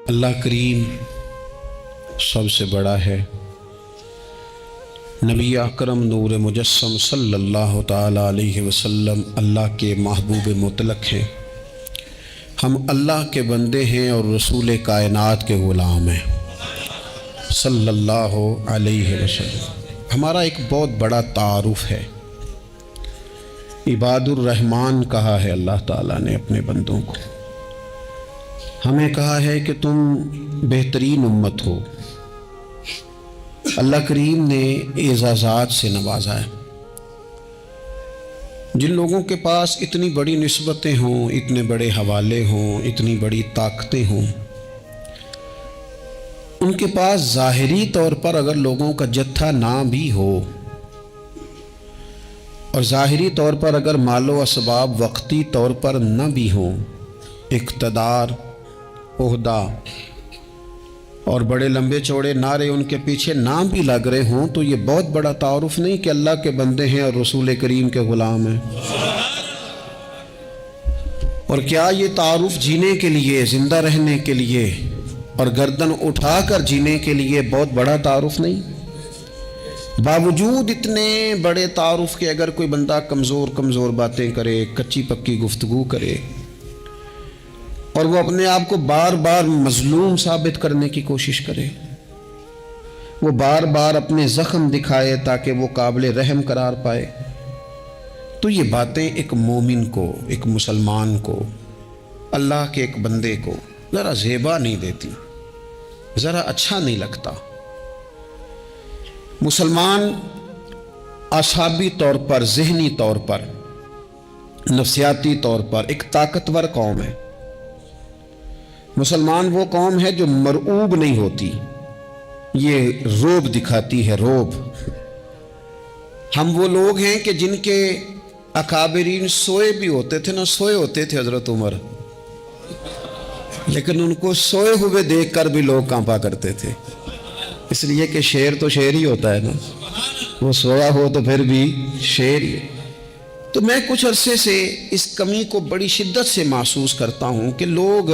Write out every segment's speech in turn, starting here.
اللہ کریم سب سے بڑا ہے۔ نبی اکرم نور مجسم صلی اللہ تعالی علیہ وسلم اللہ کے محبوب مطلق ہیں۔ ہم اللہ کے بندے ہیں اور رسول کائنات کے غلام ہیں صلی اللہ علیہ وسلم۔ ہمارا ایک بہت بڑا تعارف ہے، عباد الرحمن کہا ہے اللہ تعالیٰ نے اپنے بندوں کو۔ ہمیں کہا ہے کہ تم بہترین امت ہو۔ اللہ کریم نے اعزازات سے نوازا ہے۔ جن لوگوں کے پاس اتنی بڑی نسبتیں ہوں، اتنے بڑے حوالے ہوں، اتنی بڑی طاقتیں ہوں، ان کے پاس ظاہری طور پر اگر لوگوں کا جتھا نہ بھی ہو اور ظاہری طور پر اگر مال و اسباب وقتی طور پر نہ بھی ہوں، اقتدار، عہدہ اور بڑے لمبے چوڑے نعرے ان کے پیچھے نہ بھی لگ رہے ہوں، تو یہ بہت بڑا تعارف نہیں کہ اللہ کے بندے ہیں اور رسول کریم کے غلام ہیں؟ اور کیا یہ تعارف جینے کے لیے، زندہ رہنے کے لیے اور گردن اٹھا کر جینے کے لیے بہت بڑا تعارف نہیں؟ باوجود اتنے بڑے تعارف کے اگر کوئی بندہ کمزور باتیں کرے، کچی پکی گفتگو کرے اور وہ اپنے آپ کو بار بار مظلوم ثابت کرنے کی کوشش کرے، وہ بار بار اپنے زخم دکھائے تاکہ وہ قابل رحم قرار پائے، تو یہ باتیں ایک مومن کو، ایک مسلمان کو، اللہ کے ایک بندے کو ذرا زیبا نہیں دیتی، ذرا اچھا نہیں لگتا۔ مسلمان اعصابی طور پر، ذہنی طور پر، نفسیاتی طور پر ایک طاقتور قوم ہے۔ مسلمان وہ قوم ہے جو مرعوب نہیں ہوتی، یہ روب دکھاتی ہے، روب۔ ہم وہ لوگ ہیں کہ جن کے اکابرین سوئے بھی ہوتے تھے، نہ سوئے ہوتے تھے حضرت عمر، لیکن ان کو سوئے ہوئے دیکھ کر بھی لوگ کانپا کرتے تھے، اس لیے کہ شیر تو شیر ہی ہوتا ہے نا، وہ سویا ہو تو پھر بھی شیر ہی۔ تو میں کچھ عرصے سے اس کمی کو بڑی شدت سے محسوس کرتا ہوں کہ لوگ،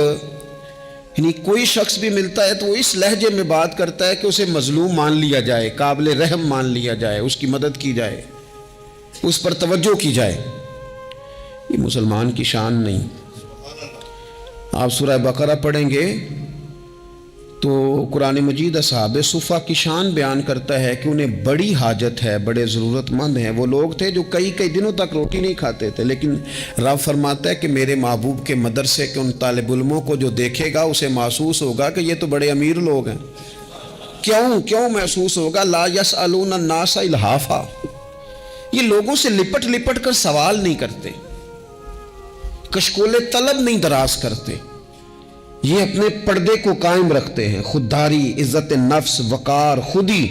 یعنی کوئی شخص بھی ملتا ہے تو وہ اس لہجے میں بات کرتا ہے کہ اسے مظلوم مان لیا جائے، قابل رحم مان لیا جائے، اس کی مدد کی جائے، اس پر توجہ کی جائے۔ یہ مسلمان کی شان نہیں۔ آپ سورہ بقرہ پڑھیں گے تو قرآن مجید اصحاب صفہ کی شان بیان کرتا ہے کہ انہیں بڑی حاجت ہے، بڑے ضرورت مند ہیں۔ وہ لوگ تھے جو کئی دنوں تک روٹی نہیں کھاتے تھے، لیکن رب فرماتا ہے کہ میرے محبوب کے مدرسے کے ان طالب علموں کو جو دیکھے گا اسے محسوس ہوگا کہ یہ تو بڑے امیر لوگ ہیں۔ کیوں محسوس ہوگا؟ لا یسألون الناس الحافا، یہ لوگوں سے لپٹ کر سوال نہیں کرتے، کشکول طلب نہیں دراز کرتے، یہ اپنے پردے کو قائم رکھتے ہیں۔ خودداری، عزت نفس، وقار، خودی،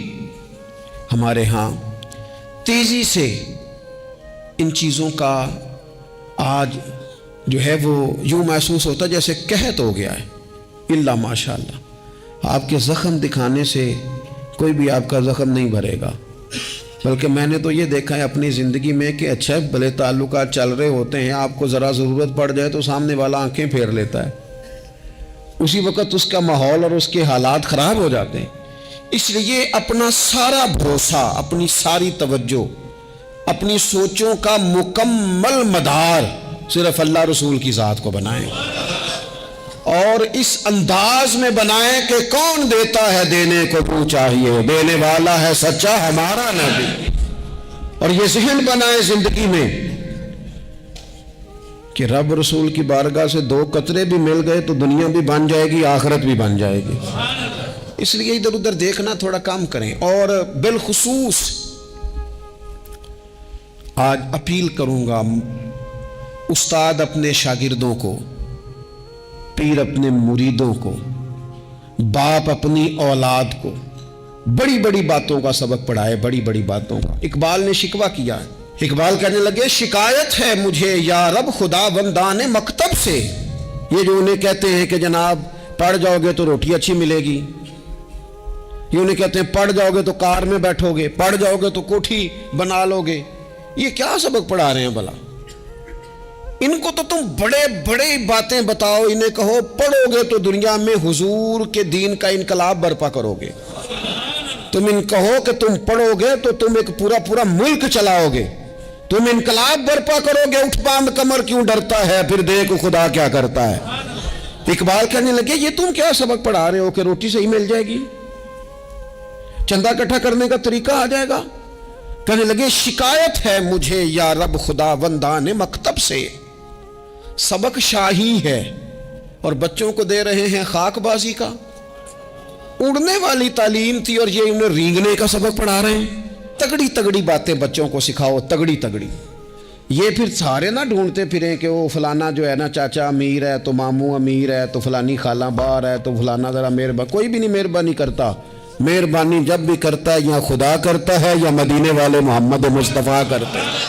ہمارے ہاں تیزی سے ان چیزوں کا آج جو ہے وہ یوں محسوس ہوتا ہے جیسے قحط ہو گیا ہے۔ اللہ ماشاءاللہ، آپ کے زخم دکھانے سے کوئی بھی آپ کا زخم نہیں بھرے گا، بلکہ میں نے تو یہ دیکھا ہے اپنی زندگی میں کہ اچھا بھلے تعلقات چل رہے ہوتے ہیں، آپ کو ذرا ضرورت پڑ جائے تو سامنے والا آنکھیں پھیر لیتا ہے، اسی وقت اس کا ماحول اور اس کے حالات خراب ہو جاتے ہیں۔ اس لیے اپنا سارا بھروسہ، اپنی ساری توجہ، اپنی سوچوں کا مکمل مدار صرف اللہ رسول کی ذات کو بنائیں، اور اس انداز میں بنائیں کہ کون دیتا ہے دینے کو تو چاہیے، دینے والا ہے سچا ہمارا نبی۔ اور یہ ذہن بنائیں زندگی میں کہ رب رسول کی بارگاہ سے 2 قطرے بھی مل گئے تو دنیا بھی بن جائے گی، آخرت بھی بن جائے گی۔ اس لیے ادھر ادھر دیکھنا تھوڑا کم کریں۔ اور بالخصوص آج اپیل کروں گا، استاد اپنے شاگردوں کو، پیر اپنے مریدوں کو، باپ اپنی اولاد کو بڑی بڑی باتوں کا سبق پڑھائے، بڑی بڑی باتوں کا۔ اقبال نے شکوہ کیا ہے، اقبال کہنے لگے شکایت ہے مجھے یا رب خدا بندان مکتب سے، یہ جو انہیں کہتے ہیں کہ جناب پڑھ جاؤ گے تو روٹی اچھی ملے گی، یہ انہیں کہتے ہیں پڑھ جاؤ گے تو کار میں بیٹھو گے، پڑھ جاؤ گے تو کوٹھی بنا لو گے، یہ کیا سبق پڑھا رہے ہیں بھلا؟ ان کو تو تم بڑے بڑے باتیں بتاؤ، انہیں کہو پڑھو گے تو دنیا میں حضور کے دین کا انقلاب برپا کرو گے، تم ان کہو کہ تم پڑھو گے تو تم ایک پورا ملک چلاؤ گے، تم انقلاب برپا کرو گے، اٹھ باندھ کمر کیوں ڈرتا ہے، پھر دیکھو خدا کیا کرتا ہے۔ اقبال کہنے لگے یہ تم کیا سبق پڑھا رہے ہو کہ روٹی صحیح مل جائے گی، چندہ اکٹھا کرنے کا طریقہ آ جائے گا؟ کہنے لگے شکایت ہے مجھے یا رب خدا وندان مکتب سے، سبق شاہی ہے اور بچوں کو دے رہے ہیں خاک بازی کا۔ اڑنے والی تعلیم تھی اور یہ انہیں رینگنے کا سبق پڑھا رہے ہیں۔ تگڑی تگڑی باتیں بچوں کو سکھاؤ، تگڑی تگڑی۔ یہ پھر سارے نہ ڈھونڈتے پھریں کہ وہ فلانا جو ہے نا چاچا امیر ہے تو ماموں امیر ہے تو فلانی خالہ باہر ہے تو فلانا ذرا مہربانی، کوئی بھی نہیں مہربانی کرتا۔ مہربانی جب بھی کرتا ہے یا خدا کرتا ہے یا مدینے والے محمد مصطفیٰ کرتے ہیں۔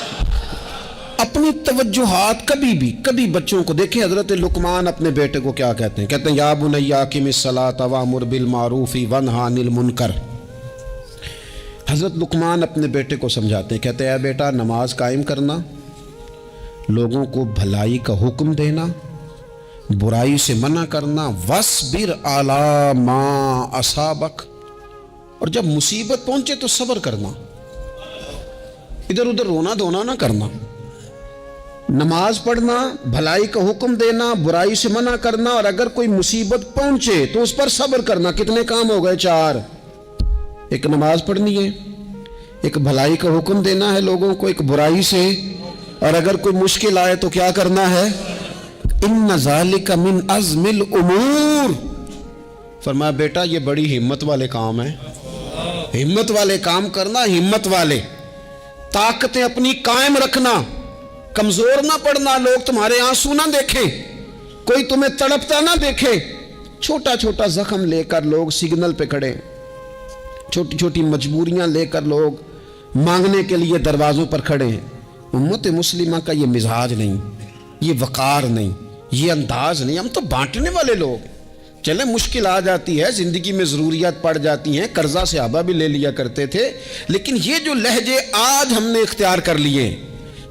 اپنی توجہات کبھی بچوں کو دیکھیں، حضرت لقمان اپنے بیٹے کو کیا کہتے ہیں یا بنی اقم الصلاۃ وامر بالمعروف وانہی عن المنکر۔ حضرت لقمان اپنے بیٹے کو سمجھاتے ہیں، کہتے ہیں اے بیٹا نماز قائم کرنا، لوگوں کو بھلائی کا حکم دینا، برائی سے منع کرنا، وَاصْبِرْ عَلَىٰ مَا أَصَابَكَ، اور جب مصیبت پہنچے تو صبر کرنا، ادھر ادھر رونا دھونا نہ کرنا۔ نماز پڑھنا، بھلائی کا حکم دینا، برائی سے منع کرنا، اور اگر کوئی مصیبت پہنچے تو اس پر صبر کرنا۔ کتنے کام ہو گئے؟ 4۔ ایک نماز پڑھنی ہے، ایک بھلائی کا حکم دینا ہے لوگوں کو، ایک برائی سے، اور اگر کوئی مشکل آئے تو کیا کرنا ہے؟ ان ذالک من عزم الامور۔ فرمایا بیٹا یہ بڑی ہمت والے کام ہیں، ہمت والے کام کرنا، ہمت والے، طاقتیں اپنی قائم رکھنا، کمزور نہ پڑنا، لوگ تمہارے آنسو نہ دیکھیں، کوئی تمہیں تڑپتا نہ دیکھے۔ چھوٹا چھوٹا زخم لے کر لوگ سگنل پہ کھڑے، چھوٹی چھوٹی مجبوریاں لے کر لوگ مانگنے کے لیے دروازوں پر کھڑے ہیں۔ امت مسلمہ کا یہ مزاج نہیں، یہ وقار نہیں، یہ انداز نہیں۔ ہم تو بانٹنے والے لوگ ہیں۔ چلے مشکل آ جاتی ہے، زندگی میں ضروریات پڑ جاتی ہیں، قرضہ صحابہ بھی لے لیا کرتے تھے، لیکن یہ جو لہجے آج ہم نے اختیار کر لیے،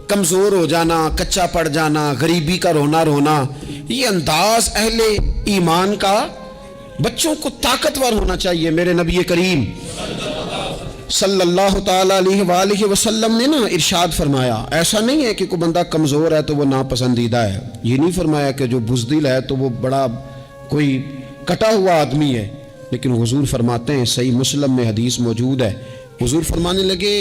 کمزور ہو جانا، کچا پڑ جانا، غریبی کا رونا، یہ انداز اہل ایمان کا۔ بچوں کو طاقتور ہونا چاہیے۔ میرے نبی کریم صلی اللہ تعالی علیہ وآلہ وسلم نے نا ارشاد فرمایا، ایسا نہیں ہے کہ کوئی بندہ کمزور ہے تو وہ ناپسندیدہ ہے، یہ نہیں فرمایا کہ جو بزدل ہے تو وہ بڑا کوئی کٹا ہوا آدمی ہے، لیکن حضور فرماتے ہیں، صحیح مسلم میں حدیث موجود ہے، حضور فرمانے لگے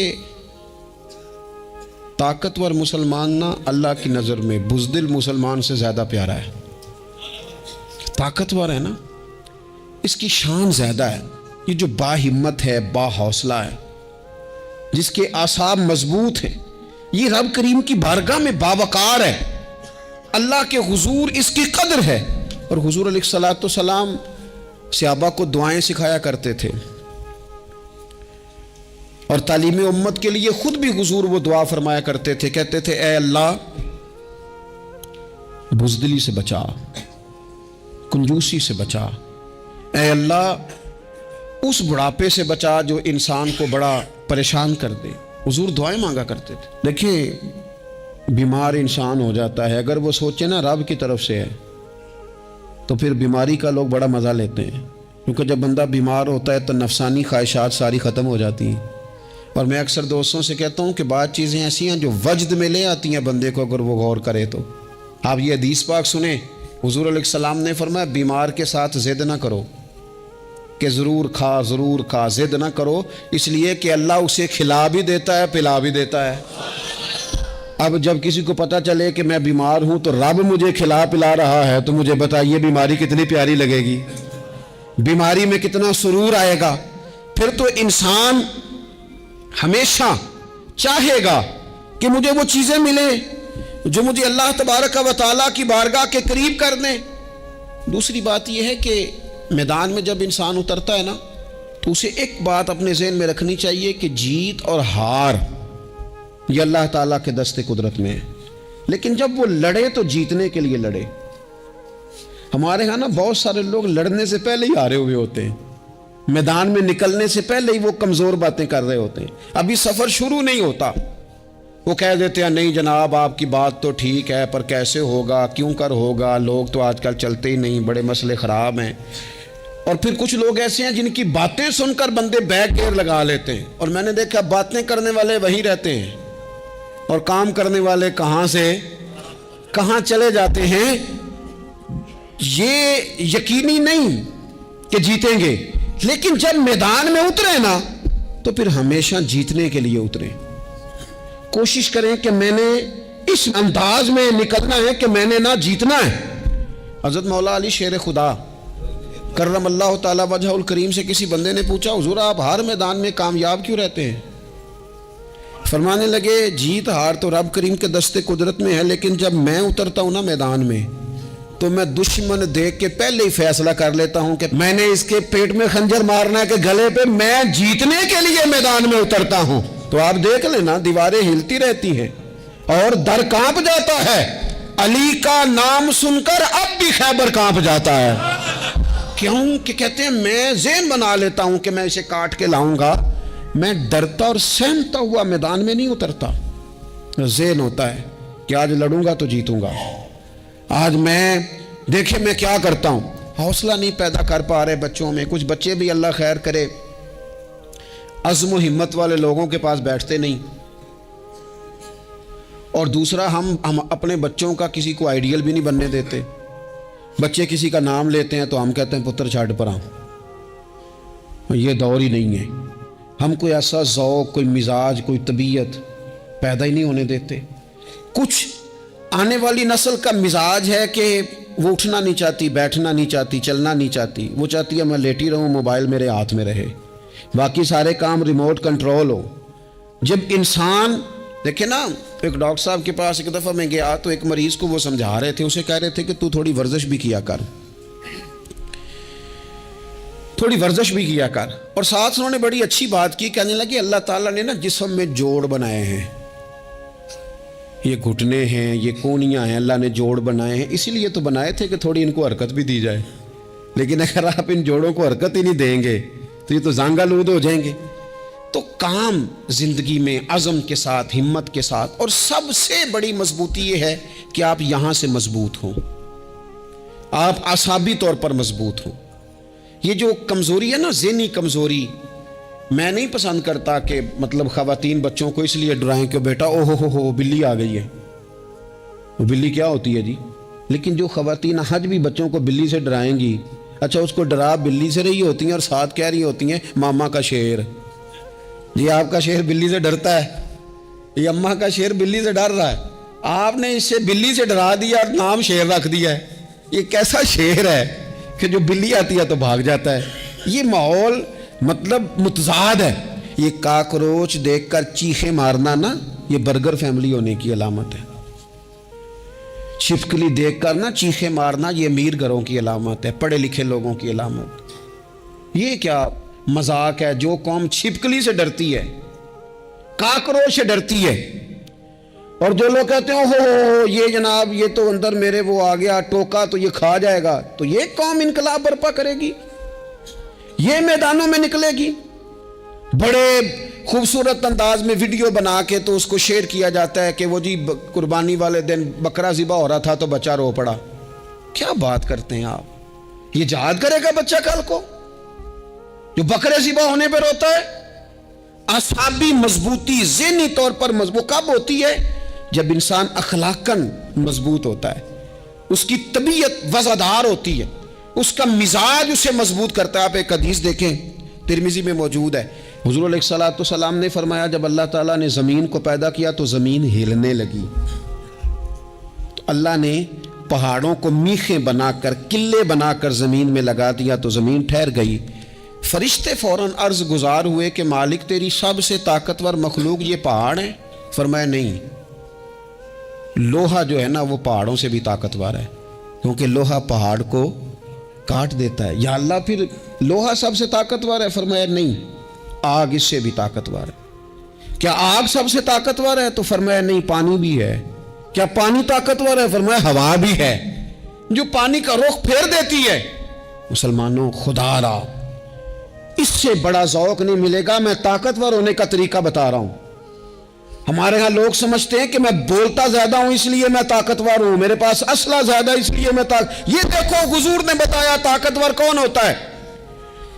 طاقتور مسلمان نا اللہ کی نظر میں بزدل مسلمان سے زیادہ پیارا ہے۔ طاقتور ہے نا، اس کی شان زیادہ ہے۔ یہ جو با ہمت ہے، با حوصلہ ہے، جس کے اعصاب مضبوط ہیں، یہ رب کریم کی بارگاہ میں باوقار ہے، اللہ کے حضور اس کی قدر ہے۔ اور حضور علیہ الصلوۃ والسلام صحابہ کو دعائیں سکھایا کرتے تھے، اور تعلیم امت کے لیے خود بھی حضور وہ دعا فرمایا کرتے تھے، کہتے تھے اے اللہ بزدلی سے بچا، کنجوسی سے بچا، اے اللہ اس بڑھاپے سے بچا جو انسان کو بڑا پریشان کر دے۔ حضور دعائیں مانگا کرتے تھے۔ دیکھیں بیمار انسان ہو جاتا ہے، اگر وہ سوچے نا رب کی طرف سے ہے تو پھر بیماری کا لوگ بڑا مزہ لیتے ہیں، کیونکہ جب بندہ بیمار ہوتا ہے تو نفسانی خواہشات ساری ختم ہو جاتی ہیں۔ اور میں اکثر دوستوں سے کہتا ہوں کہ بعض چیزیں ایسی ہیں جو وجد میں لے آتی ہیں بندے کو، اگر وہ غور کرے تو۔ آپ یہ حدیث پاک سنیں، حضور علیہ السلام نے فرمایا بیمار کے ساتھ ضد نہ کرو کہ ضرور کھا، ضد نہ کرو، اس لیے کہ اللہ اسے کھلا بھی دیتا ہے، پلا بھی دیتا ہے۔ اب جب کسی کو پتہ چلے کہ میں بیمار ہوں تو رب مجھے کھلا پلا رہا ہے تو مجھے بتائیے بیماری کتنی پیاری لگے گی، بیماری میں کتنا سرور آئے گا۔ پھر تو انسان ہمیشہ چاہے گا کہ مجھے وہ چیزیں ملیں جو مجھے اللہ تبارک و تعالیٰ کی بارگاہ کے قریب کر دیں۔ دوسری بات یہ ہے کہ میدان میں جب انسان اترتا ہے نا تو اسے ایک بات اپنے ذہن میں رکھنی چاہیے کہ جیت اور ہار یہ اللہ تعالیٰ کے دست قدرت میں ہے، لیکن جب وہ لڑے تو جیتنے کے لیے لڑے۔ ہمارے ہاں نا بہت سارے لوگ لڑنے سے پہلے ہی ہارے ہوئے ہوتے ہیں، میدان میں نکلنے سے پہلے ہی وہ کمزور باتیں کر رہے ہوتے ہیں، ابھی سفر شروع نہیں ہوتا، وہ کہہ دیتے ہیں نہیں جناب آپ کی بات تو ٹھیک ہے پر کیسے ہوگا، کیوں کر ہوگا، لوگ تو آج کل چلتے ہی نہیں، بڑے مسئلے خراب ہیں۔ اور پھر کچھ لوگ ایسے ہیں جن کی باتیں سن کر بندے بیک گیئر لگا لیتے ہیں، اور میں نے دیکھا باتیں کرنے والے وہیں رہتے ہیں اور کام کرنے والے کہاں سے کہاں چلے جاتے ہیں۔ یہ یقینی نہیں کہ جیتیں گے، لیکن جب میدان میں اترے نا تو پھر ہمیشہ جیتنے کے لیے اتریں۔ کوشش کریں کہ میں نے اس انداز میں نکلنا ہے کہ میں نے نہ جیتنا ہے۔ حضرت مولا علی شیر خدا کرم اللہ تعالی وجہ الکریم سے کسی بندے نے پوچھا حضور آپ ہر میدان میں کامیاب کیوں رہتے ہیں؟ فرمانے لگے جیت ہار تو رب کریم کے دستے قدرت میں ہے، لیکن جب میں اترتا ہوں نا میدان میں تو میں دشمن دیکھ کے پہلے ہی فیصلہ کر لیتا ہوں کہ میں نے اس کے پیٹ میں خنجر مارنا ہے کہ گلے پہ، میں جیتنے کے لیے میدان میں اترتا ہوں۔ تو آپ دیکھ لینا دیواریں ہلتی رہتی ہیں اور در کانپ جاتا ہے، علی کا نام سن کر اب بھی خیبر کانپ جاتا ہے۔ کیوں کہ کہتے ہیں میں ذہن بنا لیتا ہوں کہ میں اسے کاٹ کے لاؤں گا، میں ڈرتا اور سہمتا ہوا میدان میں نہیں اترتا۔ ذہن ہوتا ہے کہ آج لڑوں گا تو جیتوں گا، آج میں دیکھیں میں کیا کرتا ہوں۔ حوصلہ نہیں پیدا کر پا رہے بچوں میں، کچھ بچے بھی اللہ خیر کرے عزم و ہمت والے لوگوں کے پاس بیٹھتے نہیں، اور دوسرا ہم اپنے بچوں کا کسی کو آئیڈیل بھی نہیں بننے دیتے۔ بچے کسی کا نام لیتے ہیں تو ہم کہتے ہیں پتر چھاڑ پر آؤں، یہ دور ہی نہیں ہے۔ ہم کوئی ایسا ذوق، کوئی مزاج، کوئی طبیعت پیدا ہی نہیں ہونے دیتے۔ کچھ آنے والی نسل کا مزاج ہے کہ وہ اٹھنا نہیں چاہتی، بیٹھنا نہیں چاہتی، چلنا نہیں چاہتی، وہ چاہتی ہے میں لیٹی رہوں، موبائل میرے ہاتھ میں رہے، باقی سارے کام ریموٹ کنٹرول ہو۔ جب انسان دیکھیں نا، ایک ڈاکٹر صاحب کے پاس ایک دفعہ میں گیا تو ایک مریض کو وہ سمجھا رہے تھے، اسے کہہ رہے تھے کہ تو تھوڑی ورزش بھی کیا کر، تھوڑی ورزش بھی کیا کر، اور ساتھ انہوں نے بڑی اچھی بات کی، کہنے لگے اللہ تعالیٰ نے نا جسم میں جوڑ بنائے ہیں، یہ گھٹنے ہیں، یہ کونیاں ہیں، اللہ نے جوڑ بنائے ہیں، اسی لیے تو بنائے تھے کہ تھوڑی ان کو حرکت بھی دی جائے، لیکن اگر آپ ان جوڑوں کو حرکت ہی نہیں دیں گے تو یہ تو زانگا لود ہو جائیں گے۔ تو کام زندگی میں عزم کے ساتھ، ہمت کے ساتھ، اور سب سے بڑی مضبوطی یہ ہے کہ آپ یہاں سے مضبوط ہوں، آپ اعصابی طور پر مضبوط ہوں۔ یہ جو کمزوری ہے نا، ذہنی کمزوری، میں نہیں پسند کرتا کہ مطلب خواتین بچوں کو اس لیے ڈرائیں کہ بیٹا او ہو بلی آ گئی ہے۔ وہ بلی کیا ہوتی ہے جی؟ لیکن جو خواتین حج بھی بچوں کو بلی سے ڈرائیں گی، اچھا اس کو ڈرا بلی سے رہی ہوتی ہیں اور ساتھ کہہ رہی ہوتی ہیں ماما کا شیر، جی آپ کا شیر بلی سے ڈرتا ہے، یہ اماں کا شیر بلی سے ڈر رہا ہے، آپ نے اس سے بلی سے ڈرا دیا اور نام شیر رکھ دیا ہے۔ یہ کیسا شیر ہے کہ جو بلی آتی ہے تو بھاگ جاتا ہے؟ یہ ماحول مطلب متضاد ہے۔ یہ کاکروچ دیکھ کر چیخیں مارنا نا، یہ برگر فیملی ہونے کی علامت ہے۔ چھپکلی دیکھ کر نا چیخیں مارنا، یہ امیر گھروں کی علامت ہے، پڑھے لکھے لوگوں کی علامت۔ یہ کیا مذاق ہے؟ جو قوم چھپکلی سے ڈرتی ہے، کاکروچ سے ڈرتی ہے، اور جو لوگ کہتے ہیں ہو یہ جناب یہ تو اندر میرے وہ آ گیا ٹوکا تو یہ کھا جائے گا، تو یہ قوم انقلاب برپا کرے گی، یہ میدانوں میں نکلے گی۔ بڑے خوبصورت انداز میں ویڈیو بنا کے تو اس کو شیئر کیا جاتا ہے کہ وہ جی قربانی والے دن بکرا ذبح ہو رہا تھا تو بچہ رو پڑا۔ کیا بات کرتے ہیں آپ؟ یہ جہاد کرے گا بچہ کل کو جو بکرے ذبح ہونے پہ روتا ہے؟ اعصابی مضبوطی ذہنی طور پر مضبوط کب ہوتی ہے؟ جب انسان اخلاقاً مضبوط ہوتا ہے، اس کی طبیعت وزادار ہوتی ہے، اس کا مزاج اسے مضبوط کرتا ہے۔ آپ ایک حدیث دیکھیں، ترمذی میں موجود ہے، حضور علیہ الصلوۃ والسلام نے فرمایا جب اللہ تعالیٰ نے زمین کو پیدا کیا تو زمین ہلنے لگی، تو اللہ نے پہاڑوں کو میخیں بنا کر، قلعے بنا کر زمین میں لگا دیا تو زمین ٹھہر گئی۔ فرشتے فوراً عرض گزار ہوئے کہ مالک تیری سب سے طاقتور مخلوق یہ پہاڑ ہے؟ فرمایا نہیں، لوہا جو ہے نا وہ پہاڑوں سے بھی طاقتور ہے، کیونکہ لوہا پہاڑ کو کاٹ دیتا ہے۔ یا اللہ پھر لوہا سب سے طاقتور ہے؟ فرمایا نہیں، آگ اس سے بھی طاقتور ہے۔ کیا آگ سب سے طاقتور ہے؟ تو فرمایا نہیں، پانی بھی ہے۔ کیا پانی طاقتور ہے؟ فرمایا ہوا بھی ہے، جو پانی کا رخ پھیر دیتی ہے۔ مسلمانوں خدا را اس سے بڑا ذوق نہیں ملے گا۔ میں طاقتور ہونے کا طریقہ بتا رہا ہوں، ہمارے ہاں لوگ سمجھتے ہیں کہ میں بولتا زیادہ ہوں اس لیے میں طاقتور ہوں، میرے پاس اسلحہ زیادہ اس لیے میں یہ دیکھو حضور نے بتایا طاقتور کون ہوتا ہے۔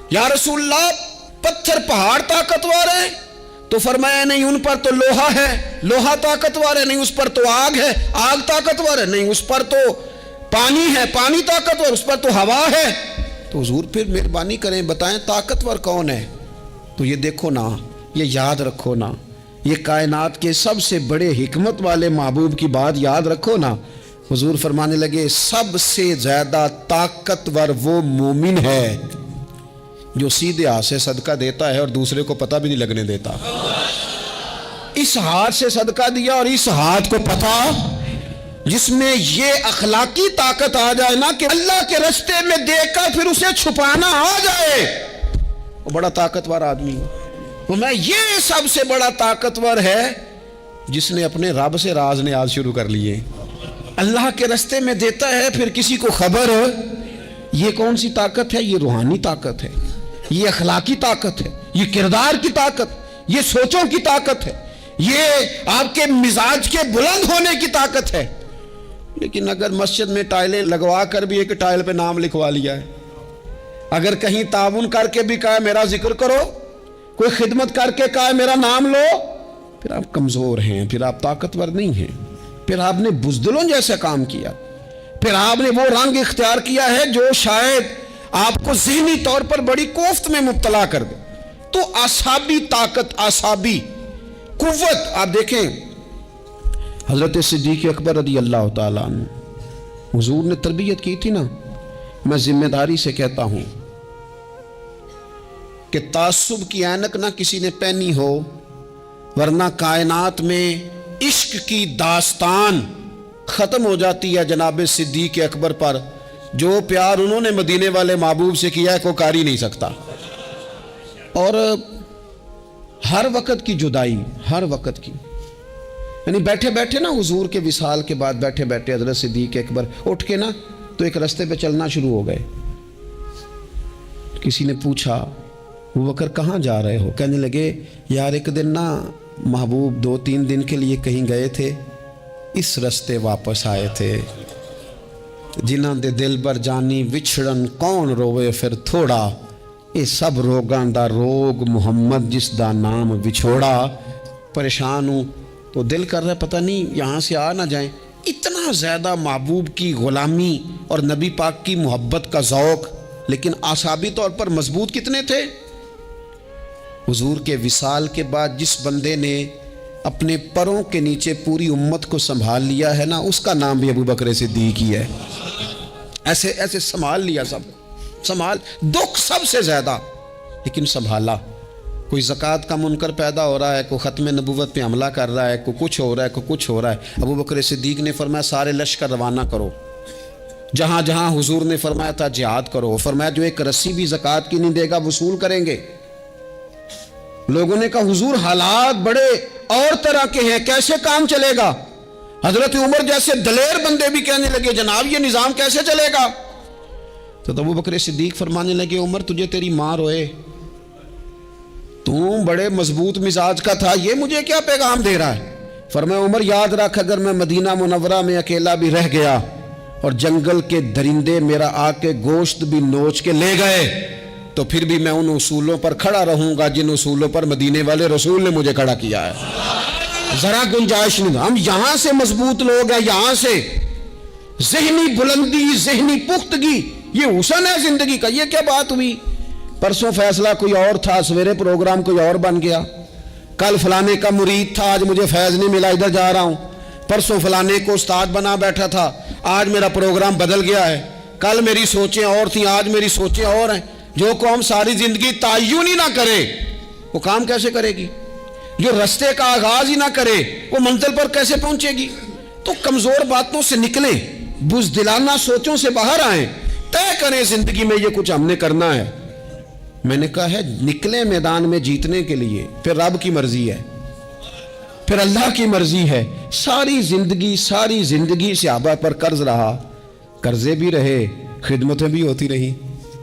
یا رسول اللہ پتھر پہاڑ طاقتور ہیں؟ تو فرمایا نہیں، ان پر تو لوہا ہے، لوہا طاقتور ہے، نہیں اس پر تو آگ ہے، آگ طاقتور ہے، نہیں اس پر تو پانی ہے، پانی طاقتور، اس پر تو ہوا ہے۔ تو حضور پھر مہربانی کریں بتائیں طاقتور کون ہے؟ تو یہ دیکھو نا، یہ یاد رکھو نا، یہ کائنات کے سب سے بڑے حکمت والے محبوب کی بات یاد رکھو نا۔ حضور فرمانے لگے سب سے زیادہ طاقتور وہ مومن ہے جو سیدھے ہاتھ سے صدقہ دیتا ہے اور دوسرے کو پتہ بھی نہیں لگنے دیتا۔ اس ہاتھ سے صدقہ دیا اور اس ہاتھ کو پتہ، جس میں یہ اخلاقی طاقت آ جائے نا کہ اللہ کے رستے میں دیکھ کر پھر اسے چھپانا آ جائے، وہ بڑا طاقتور آدمی ہے۔ وہ میں یہ سب سے بڑا طاقتور ہے جس نے اپنے رب سے راز نیاز شروع کر لیے، اللہ کے رستے میں دیتا ہے پھر کسی کو خبر۔ یہ کون سی طاقت ہے؟ یہ روحانی طاقت ہے، یہ اخلاقی طاقت ہے، یہ کردار کی طاقت، یہ سوچوں کی طاقت ہے، یہ آپ کے مزاج کے بلند ہونے کی طاقت ہے۔ لیکن اگر مسجد میں ٹائلیں لگوا کر بھی ایک ٹائل پہ نام لکھوا لیا ہے، اگر کہیں تعاون کر کے بھی کہا میرا ذکر کرو، کوئی خدمت کر کے کہا میرا نام لو، پھر آپ کمزور ہیں، پھر آپ طاقتور نہیں ہیں، پھر آپ نے بزدلوں جیسا کام کیا، پھر آپ نے وہ رنگ اختیار کیا ہے جو شاید آپ کو ذہنی طور پر بڑی کوفت میں مبتلا کر دے۔ تو اعصابی طاقت، اعصابی قوت، آپ دیکھیں حضرت صدیق اکبر رضی اللہ تعالیٰ عنہ، حضور نے تربیت کی تھی نا۔ میں ذمہ داری سے کہتا ہوں کہ تعصب کی اینک نہ کسی نے پہنی ہو، ورنہ کائنات میں عشق کی داستان ختم ہو جاتی ہے جناب صدیق اکبر پر۔ جو پیار انہوں نے مدینے والے محبوب سے کیا ہے کوئی کر ہی نہیں سکتا۔ اور ہر وقت کی جدائی، ہر وقت کی، یعنی بیٹھے بیٹھے نا حضور کے وصال کے بعد بیٹھے بیٹھے حضرت صدیق اکبر اٹھ کے نا تو ایک رستے پہ چلنا شروع ہو گئے۔ کسی نے پوچھا ابو بکر کہاں جا رہے ہو؟ کہنے لگے یار ایک دن نا محبوب 2-3 دن کے لیے کہیں گئے تھے، اس رستے واپس آئے تھے۔ جنہاں دے دل بر جانی وچھڑن کون روے پھر تھوڑا، اے سب روگاں دا روگ محمد جس دا نام وچھوڑا۔ پریشان ہوں تو دل کر رہا ہے پتہ نہیں یہاں سے آ نہ جائیں۔ اتنا زیادہ محبوب کی غلامی اور نبی پاک کی محبت کا ذوق، لیکن اعصابی طور پر مضبوط کتنے تھے؟ حضور کے وصال کے بعد جس بندے نے اپنے پروں کے نیچے پوری امت کو سنبھال لیا ہے نا، اس کا نام بھی ابو بکر صدیق ہی ہے۔ ایسے ایسے سنبھال لیا، سب سنبھال، دکھ سب سے زیادہ لیکن سنبھالا۔ کوئی زکوٰۃ کا منکر پیدا ہو رہا ہے، کوئی ختم نبوت پہ حملہ کر رہا ہے، کوئی کچھ ہو رہا ہے، کوئی کچھ ہو رہا ہے۔ ابو بکر صدیق نے فرمایا سارے لشکر روانہ کرو، جہاں جہاں حضور نے فرمایا تھا جہاد کرو۔ فرمایا جو ایک رسی بھی زکوٰۃ کی نہیں دے گا وصول کریں گے۔ لوگوں نے کہا حضور حالات بڑے اور طرح کے ہیں، کیسے کام چلے گا؟ حضرت عمر جیسے دلیر بندے بھی کہنے لگے جناب یہ نظام کیسے چلے گا؟ تو ابو بکر صدیق فرمانے لگے عمر تجھے تیری ماں روئے، تم بڑے مضبوط مزاج کا تھا، یہ مجھے کیا پیغام دے رہا ہے؟ فرمایا عمر یاد رکھ اگر میں مدینہ منورہ میں اکیلا بھی رہ گیا اور جنگل کے درندے میرا آ کے گوشت بھی نوچ کے لے گئے تو پھر بھی میں ان اصولوں پر کھڑا رہوں گا جن اصولوں پر مدینے والے رسول نے مجھے کھڑا کیا ہے۔ ذرا گنجائش نہیں۔ ہم یہاں سے مضبوط لوگ ہیں، یہاں سے ذہنی بلندی، ذہنی پختگی، یہ حسن ہے زندگی کا۔ یہ کیا بات ہوئی؟ پرسوں فیصلہ کوئی اور تھا، سویرے پروگرام کوئی اور بن گیا۔ کل فلانے کا مرید تھا، آج مجھے فیض نہیں ملا، ادھر جا رہا ہوں۔ پرسوں فلانے کو استاد بنا بیٹھا تھا، آج میرا پروگرام بدل گیا ہے۔ کل میری سوچیں اور تھیں، آج میری سوچیں اور ہیں۔ جو قوم ساری زندگی تعین ہی نہ کرے وہ کام کیسے کرے گی؟ جو رستے کا آغاز ہی نہ کرے وہ منزل پر کیسے پہنچے گی؟ تو کمزور باتوں سے نکلیں، بزدلانہ سوچوں سے باہر آئیں، طے کریں زندگی میں یہ کچھ ہم نے کرنا ہے۔ میں نے کہا ہے نکلیں میدان میں جیتنے کے لیے، پھر رب کی مرضی ہے، پھر اللہ کی مرضی ہے۔ ساری زندگی صحابہ پر قرض رہا، قرضے بھی رہے، خدمتیں بھی ہوتی رہی،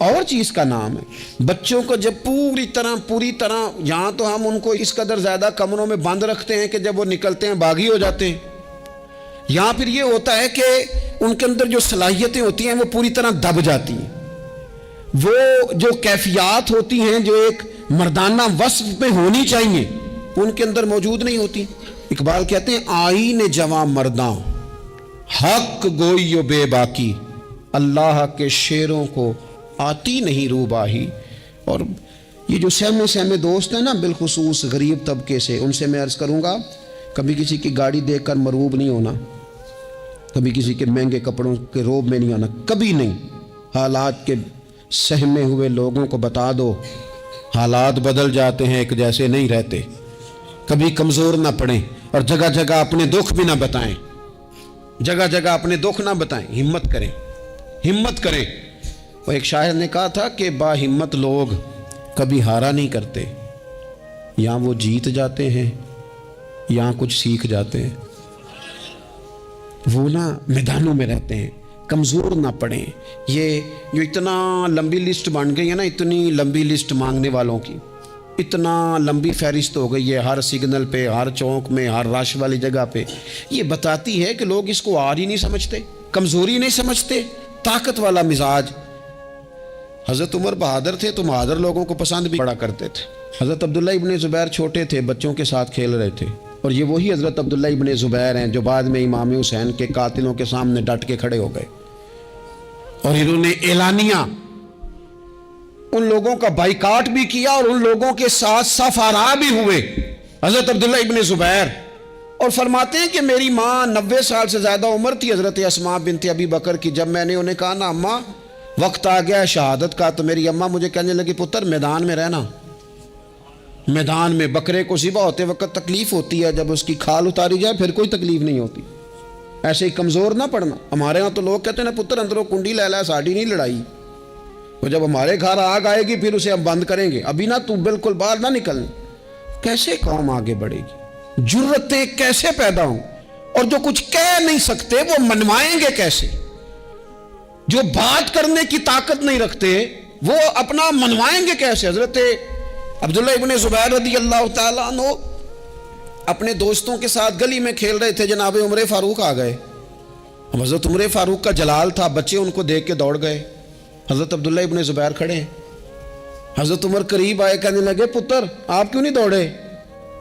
اور چیز کا نام ہے۔ بچوں کو جب پوری طرح یہاں تو ہم ان کو اس قدر زیادہ کمروں میں بند رکھتے ہیں کہ جب وہ نکلتے ہیں باغی ہو جاتے ہیں، یہاں پھر یہ ہوتا ہے کہ ان کے اندر جو صلاحیتیں ہوتی ہیں وہ پوری طرح دب جاتی ہیں، وہ جو کیفیات ہوتی ہیں جو ایک مردانہ وصف میں ہونی چاہیے ان کے اندر موجود نہیں ہوتی۔ اقبال کہتے ہیں آئین جواں مرداں حق گوئی و بے باکی، اللہ کے شیروں کو آتی نہیں روباہی۔ اور یہ جو سہمے دوست ہیں نا، بالخصوص غریب طبقے سے، ان سے میں عرض کروں گا کبھی کسی کی گاڑی دیکھ کر مروب نہیں ہونا، کبھی کسی کے مہنگے کپڑوں کے روب میں نہیں آنا، کبھی نہیں۔ حالات کے سہمے ہوئے لوگوں کو بتا دو حالات بدل جاتے ہیں، ایک جیسے نہیں رہتے۔ کبھی کمزور نہ پڑیں اور جگہ جگہ اپنے دکھ بھی نہ بتائیں، جگہ جگہ اپنے دکھ نہ بتائیں، ہمت کریں، ہمت کریں۔ وہ ایک شاعر نے کہا تھا کہ با ہمت لوگ کبھی ہارا نہیں کرتے، یا وہ جیت جاتے ہیں یا کچھ سیکھ جاتے ہیں۔ وہ نا میدانوں میں رہتے ہیں، کمزور نہ پڑیں۔ یہ جو اتنا لمبی لسٹ بن گئی ہے نا، اتنی لمبی لسٹ مانگنے والوں کی، اتنا لمبی فہرست ہو گئی ہے ہر سگنل پہ، ہر چوک میں، ہر رش والی جگہ پہ، یہ بتاتی ہے کہ لوگ اس کو آر ہی نہیں سمجھتے، کمزوری نہیں سمجھتے، طاقت والا مزاج۔ حضرت عمر بہادر تھے تو بہادر لوگوں کو پسند بھی بڑا کرتے تھے۔ حضرت عبداللہ ابن زبیر چھوٹے تھے، بچوں کے ساتھ کھیل رہے تھے، اور یہ وہی حضرت عبداللہ ابن زبیر ہیں جو بعد میں امام حسین کے قاتلوں کے سامنے ڈٹ کے کھڑے ہو گئے، اور انہوں نے اعلانیہ ان لوگوں کا بائیکاٹ بھی کیا اور ان لوگوں کے ساتھ صف آرا بھی ہوئے، حضرت عبداللہ ابن زبیر۔ اور فرماتے ہیں کہ میری ماں 90 سال سے زیادہ عمر تھی حضرت اسماء بنت ابی بکر کی، جب میں نے انہیں کہا نا اماں وقت آ گیا ہے شہادت کا، تو میری اماں مجھے کہنے لگی پتر میدان میں رہنا، میدان میں۔ بکرے کو ذبح ہوتے وقت تکلیف ہوتی ہے، جب اس کی کھال اتاری جائے پھر کوئی تکلیف نہیں ہوتی، ایسے ہی کمزور نہ پڑنا۔ ہمارے ہاں تو لوگ کہتے ہیں نا پتر اندروں کنڈی لے لا، ساڑی نہیں لڑائی، وہ جب ہمارے گھر آگ آئے گی پھر اسے ہم بند کریں گے، ابھی نہ تو بالکل باہر نہ نکلنا۔ کیسے قوم آگے بڑھے گی؟ جرتیں کیسے پیدا ہوں؟ اور جو کچھ کہہ نہیں سکتے وہ منوائیں گے کیسے؟ جو بات کرنے کی طاقت نہیں رکھتے وہ اپنا منوائیں گے کیسے؟ حضرت عبداللہ ابن زبیر رضی اللہ تعالیٰ عنہ اپنے دوستوں کے ساتھ گلی میں کھیل رہے تھے، جناب عمر فاروق آ گئے۔ حضرت عمر فاروق کا جلال تھا، بچے ان کو دیکھ کے دوڑ گئے، حضرت عبداللہ ابن زبیر کھڑے ہیں۔ حضرت عمر قریب آئے، کہنے لگے پتر آپ کیوں نہیں دوڑے؟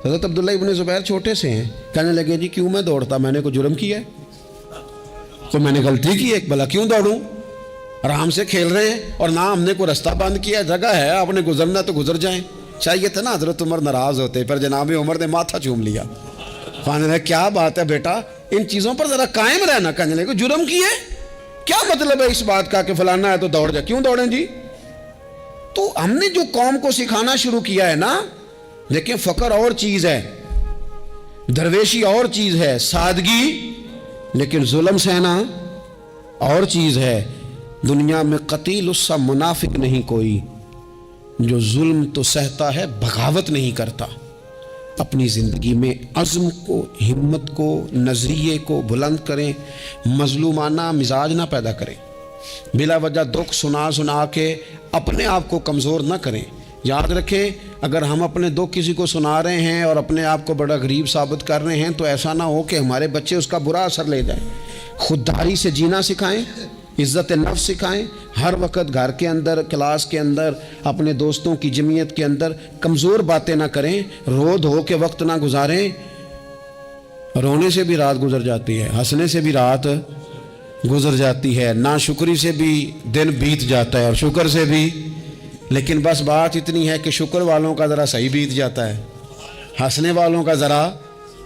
حضرت عبداللہ ابن زبیر چھوٹے سے ہیں، کہنے لگے جی کیوں میں دوڑتا، میں نے کوئی جرم کیا ہے، کوئی میں نے غلطی کی ہے، بھلا کیوں دوڑوں؟ آرام سے کھیل رہے ہیں اور نہ ہم نے کوئی رستہ بند کیا، جگہ ہے آپ نے گزرنا تو گزر جائیں۔ چاہیے تھا نا حضرت عمر ناراض ہوتے، پر جناب عمر نے ماتھا چوم لیا، کہنے لگے کیا بات ہے بیٹا، ان چیزوں پر ذرا قائم رہنا۔ کہنے لگے جرم کیے، کیا مطلب ہے اس بات کا کہ فلانا ہے تو دوڑ جائے، کیوں دوڑیں جی؟ تو ہم نے جو قوم کو سکھانا شروع کیا ہے نا، دیکھیں فقر اور چیز ہے، درویشی اور چیز ہے، سادگی، لیکن ظلم سہنا اور چیز ہے۔ دنیا میں قتیل اس سا منافق نہیں کوئی جو ظلم تو سہتا ہے بغاوت نہیں کرتا۔ اپنی زندگی میں عزم کو، ہمت کو، نظریے کو بلند کریں، مظلومانہ مزاج نہ پیدا کریں، بلا وجہ دکھ سنا کے اپنے آپ کو کمزور نہ کریں۔ یاد رکھیں اگر ہم اپنے دکھ کسی کو سنا رہے ہیں اور اپنے آپ کو بڑا غریب ثابت کر رہے ہیں تو ایسا نہ ہو کہ ہمارے بچے اس کا برا اثر لے جائیں۔ خودداری سے جینا سکھائیں، عزت نفس سکھائیں، ہر وقت گھر کے اندر، کلاس کے اندر، اپنے دوستوں کی جمعیت کے اندر کمزور باتیں نہ کریں، رو دھو کے وقت نہ گزاریں۔ رونے سے بھی رات گزر جاتی ہے، ہنسنے سے بھی رات گزر جاتی ہے، ناشکری سے بھی دن بیت جاتا ہے اور شکر سے بھی، لیکن بس بات اتنی ہے کہ شکر والوں کا ذرا صحیح بیت جاتا ہے، ہنسنے والوں کا ذرا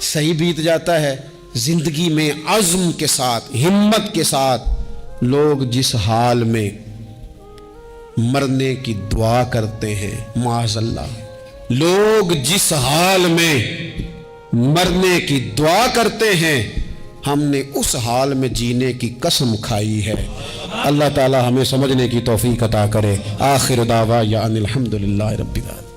صحیح بیت جاتا ہے۔ زندگی میں عزم کے ساتھ، ہمت کے ساتھ لوگ جس حال میں مرنے کی دعا کرتے ہیں، معاذ اللہ، لوگ جس حال میں مرنے کی دعا کرتے ہیں، ہم نے اس حال میں جینے کی قسم کھائی ہے۔ اللہ تعالی ہمیں سمجھنے کی توفیق عطا کرے۔ آخر دعوانا ان الحمدللہ رب العالمین۔